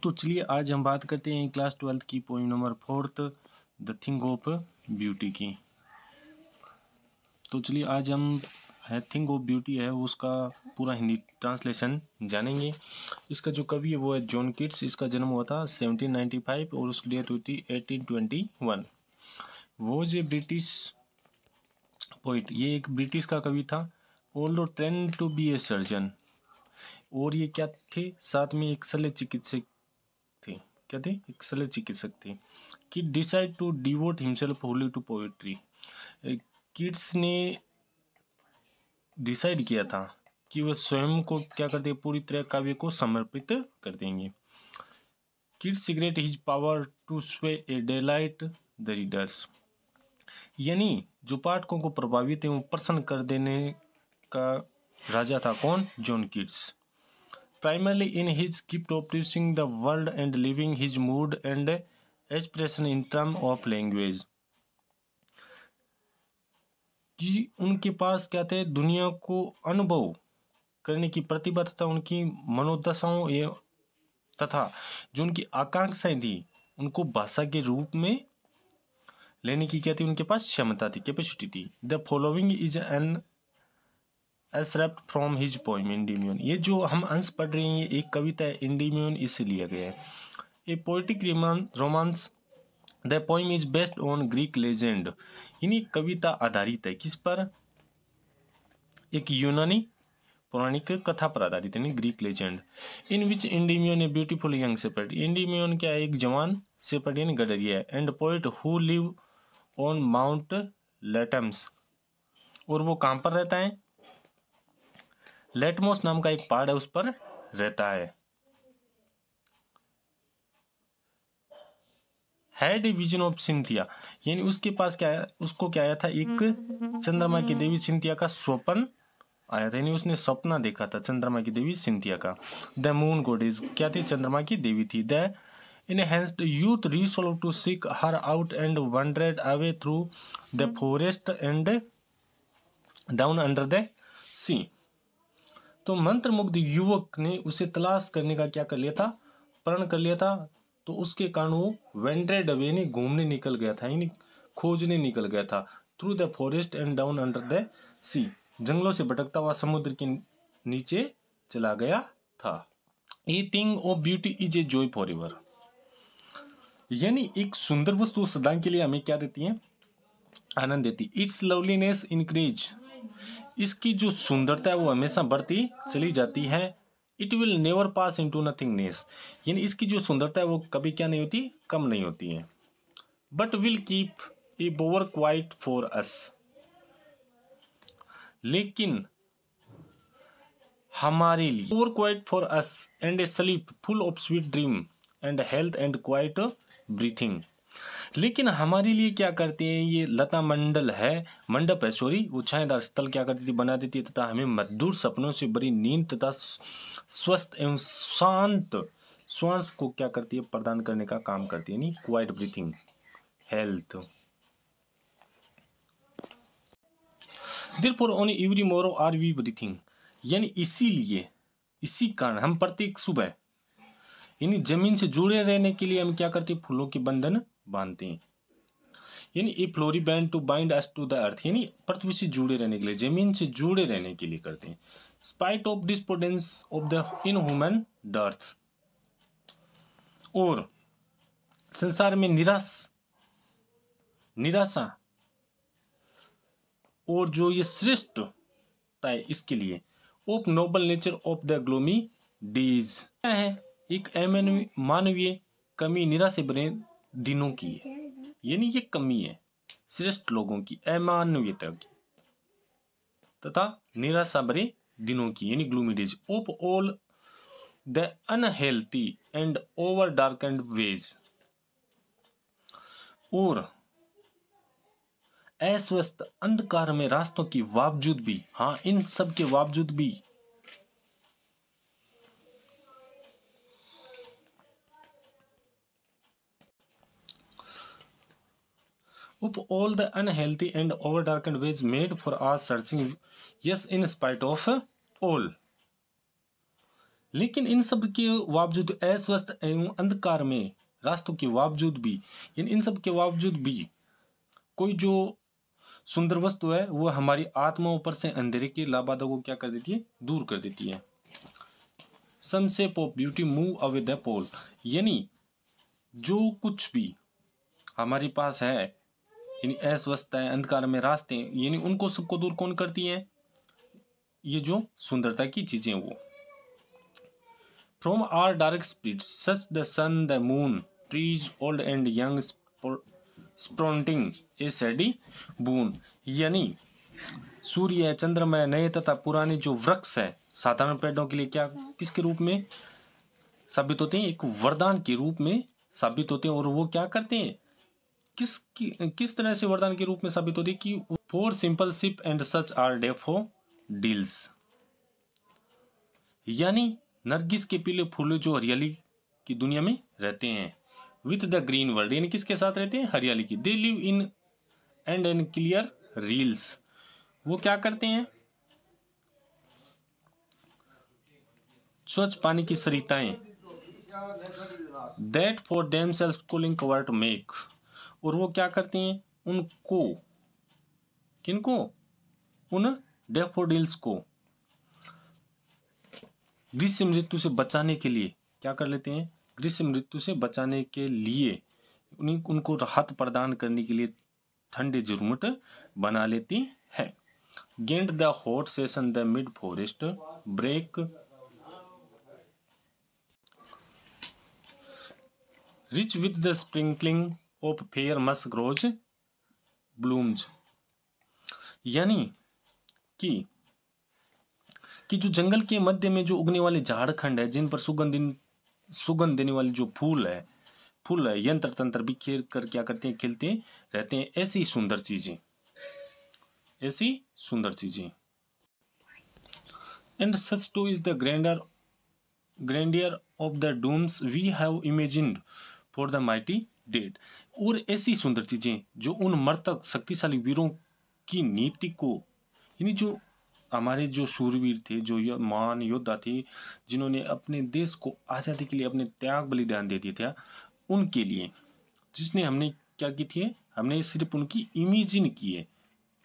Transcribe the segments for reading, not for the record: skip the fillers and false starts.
तो चलिए आज हम बात करते हैं क्लास 12th की poem number 4 the thing of beauty की। तो चलिए आज हम थिंग ऑफ ब्यूटी है उसका पूरा हिंदी ट्रांसलेशन जानेंगे। इसका जो कवि है वो है जॉन कीट्स। इसका जन्म हुआ था 1795 और उसकी डेथ हुई थी 1821। वो जो ब्रिटिश पोइट, ये एक ब्रिटिश का कवि था। Although trained to be a surgeon, और ये क्या थे, साथ में एक शल्य चिकित्सक थे। क्या थे? एक शल्य चिकित्सक थे। कि decide to devote himself wholly to poetry. Keats ने डिसाइड किया था कि वह स्वयं को क्या करते हैं, पूरी तरह काव्य को समर्पित कर देंगे। Keats secret his power to sway a daylight the readers, यानी जो पाठकों को प्रभावित है वो प्रसन्न कर देने का राजा था कौन? John Keats. Primarily in his gift of producing the world and living his mood and expression in terms of language। जी उनके पास क्या थे? दुनिया को अनुभव करने की प्रतिभा तथा उनकी मनोदशाओं तथा जो उनकी आकांक्षाएं थी उनको भाषा के रूप में लेने की क्या थी? उनके पास क्षमता थी, कैपेसिटी थी। The following is an extract from his poem Endymion. ये जो हम अंश पढ़ रहे हैं ये एक कविता है, एंडीमियन इससे लिया गया है। A poetic romance, the poem is based on Greek legend, यानी कविता आधारित है किस पर? एक यूनानी पौराणिक कथा पर आधारित है, Greek legend. In which Endymion a beautiful young shepherd, Endymion क्या है? एक जवान शेपर्ड यानी गडरिया है। And poet who live on Mount Latmos, और वो कहाँ पर रहता है? लेटमोस नाम का एक पहाड़ है उस पर रहता है। Had a vision of Cynthia, यानी उसके पास क्या है? उसको क्या आया था? एक चंद्रमा की देवी सिंथिया का स्वप्न आया था, यानी उसने सपना देखा था चंद्रमा की देवी सिंथिया का। द मून गॉडेस क्या थी? चंद्रमा की देवी थी। The enhanced youth resolved to seek her out and wandered away through the forest and down under the sea। तो मंत्रमुग्ध युवक ने उसे तलाश करने का क्या कर लिया था? प्रण कर लिया था। तो उसके कारण वो वेंड्रेड अवे ने घूमने निकल गया था, यानी खोजने निकल गया था। Through the forest and down under the sea, जंगलों से भटकता हुआ समुद्र के नीचे चला गया था। A thing of beauty is a joy for ever, यानी एक सुंदर वस्तु सदा के लिए हमें क्या देती है? आनंद देती। इट्स लवलीनेस इंक्रीज, इसकी जो सुंदरता है वो हमेशा बढ़ती चली जाती है। It will never pass into nothingness, यानी इसकी जो सुंदरता है वो कभी क्या नहीं होती? कम नहीं होती है। But will keep a बोवर quiet for us, लेकिन हमारे लिए बोवर quiet for us and A sleep full of sweet dream and health and quite breathing, लेकिन हमारे लिए क्या करते हैं? ये लता मंडल है, मंडप है सॉरी, वो छायादार स्थल क्या करती थी? बना देती है तथा हमें मधुर सपनों से बड़ी नींद तथा स्वस्थ एवं शांत श्वास को क्या करती है? प्रदान करने का काम करती है, यानी quiet breathing, health. Therefore on every morrow are we breathing, यानी इसीलिए इसी कारण हम प्रत्येक सुबह यानी जमीन से जुड़े रहने के लिए हम क्या करते हैं? फूलों के बंधन बांधते हैं, यानी a flowery band to bind us to the earth, यानी पृथ्वी से जुड़े रहने के लिए, जमीन से जुड़े रहने के लिए करते हैं। Spite of despondence of the inhuman dearth, और संसार में निराशा और जो ये श्रेष्ठता है इसके लिए। Of noble nature of the gloomy days, क्या है? एक मानवीय कमी निराशा से बने दिनों की है, यानी ये कमी है श्रेष्ठ लोगों की, अमानवीयता की तथा निराशा भरे दिनों की, यानी gloomy days. Of all the unhealthy and over darkened ways, और अस्वस्थ अंधकार में रास्तों के बावजूद भी, हाँ इन सब के बावजूद भी of all the unhealthy and over darkened ways made for our searching, yes in spite of all, लेकिन इन सब के बावजूद अस्वस्थ एवं अंधकार में रास्तों के बावजूद भी, इन सब के बावजूद भी कोई जो सुंदर वस्तु है वो हमारी आत्मा ऊपर से अंधेरे के लाबादों को क्या कर देती है, दूर कर देती है। Some shape of beauty move away the pall, यानी जो कुछ भी हमारे पास है, यानी अस्वस्थता है, अंधकार में रास्ते, यानी उनको सबको दूर कौन करती है, ये जो सुंदरता की चीजें वो। From our dark spirits such the sun the moon trees old and young sprouting a shady boon, यानी सूर्य है, चंद्रमा है, नए तथा पुराने जो वृक्ष है साधारण पेड़ों के लिए क्या किसके रूप में साबित होते हैं, एक वरदान के रूप में साबित होते हैं। और वो क्या करते हैं, किस तरह से वरदान के रूप में साबित होते हैं कि for simple sheep and such are daffodils, यानी नरगिस के पीले फूल जो हरियाली की दुनिया में रहते हैं। विथ द ग्रीन वर्ल्ड, यानी किसके साथ रहते हैं, हरियाली की। They live in and an clear rills, वो क्या करते हैं, स्वच्छ पानी की सरिताएं। That for themselves cooling cover to make, और वो क्या करते हैं, उनको, किनको, उन डैफोडिल्स को ग्रीष्म मृत्यु से बचाने के लिए क्या कर लेते हैं, ग्रीष्म मृत्यु से बचाने के लिए उनको राहत प्रदान करने के लिए ठंडे झुरमुट बना लेती है। Gainst the hot season the mid forest brake rich with the sprinkling of fair musk rose blooms, यानी कि जो जंगल के मध्य में जो उगने वाले झाड़खंड है जिन पर सुगंध देने वाले जो फूल है यंत्र तंत्र बिखेर कर क्या करते हैं, खिलते रहते हैं। ऐसी सुंदर चीजें and such too is the grandeur of the dooms we have imagined for the mighty dead, और ऐसी सुंदर चीजें जो उन मर्तक शक्तिशाली वीरों की नीति को, यानी जो हमारे जो शूरवीर थे, जो महान योद्धा थे, जिन्होंने अपने देश को आज़ादी के लिए अपने त्याग बलिदान दे दिए थे, उनके लिए जिसने हमने क्या की थी, हमने सिर्फ उनकी इमेजिन की है,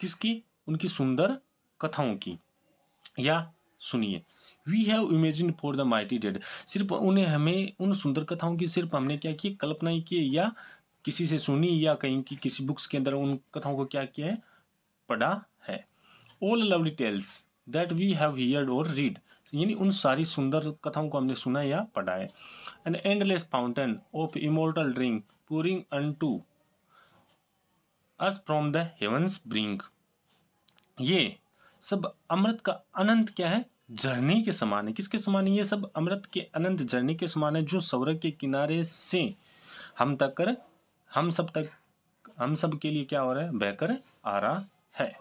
किसकी, उनकी सुंदर कथाओं की। या सुनिए, we have imagine for the mighty dead, सिर्फ उन्हें, हमें उन सुंदर कथाओं की सिर्फ हमने क्या की, कल्पना की, या किसी से सुनी, या कहीं की किसी बुक्स के अंदर उन कथाओं को क्या किया है, पढ़ा है। All lovely tales that we have heard और रीड, यानी उन सारी सुंदर कथाओं को हमने सुना या पढ़ा है। An endless fountain of immortal drink pouring unto us from the heavens brink, ये सब अमृत का अनंत क्या है, झरने के समान है। किसके समान है, ये सब अमृत के अनंत झरने के समान है, जो स्वर्ग के किनारे से हम सब के लिए क्या हो रहा है, बहकर आ रहा है।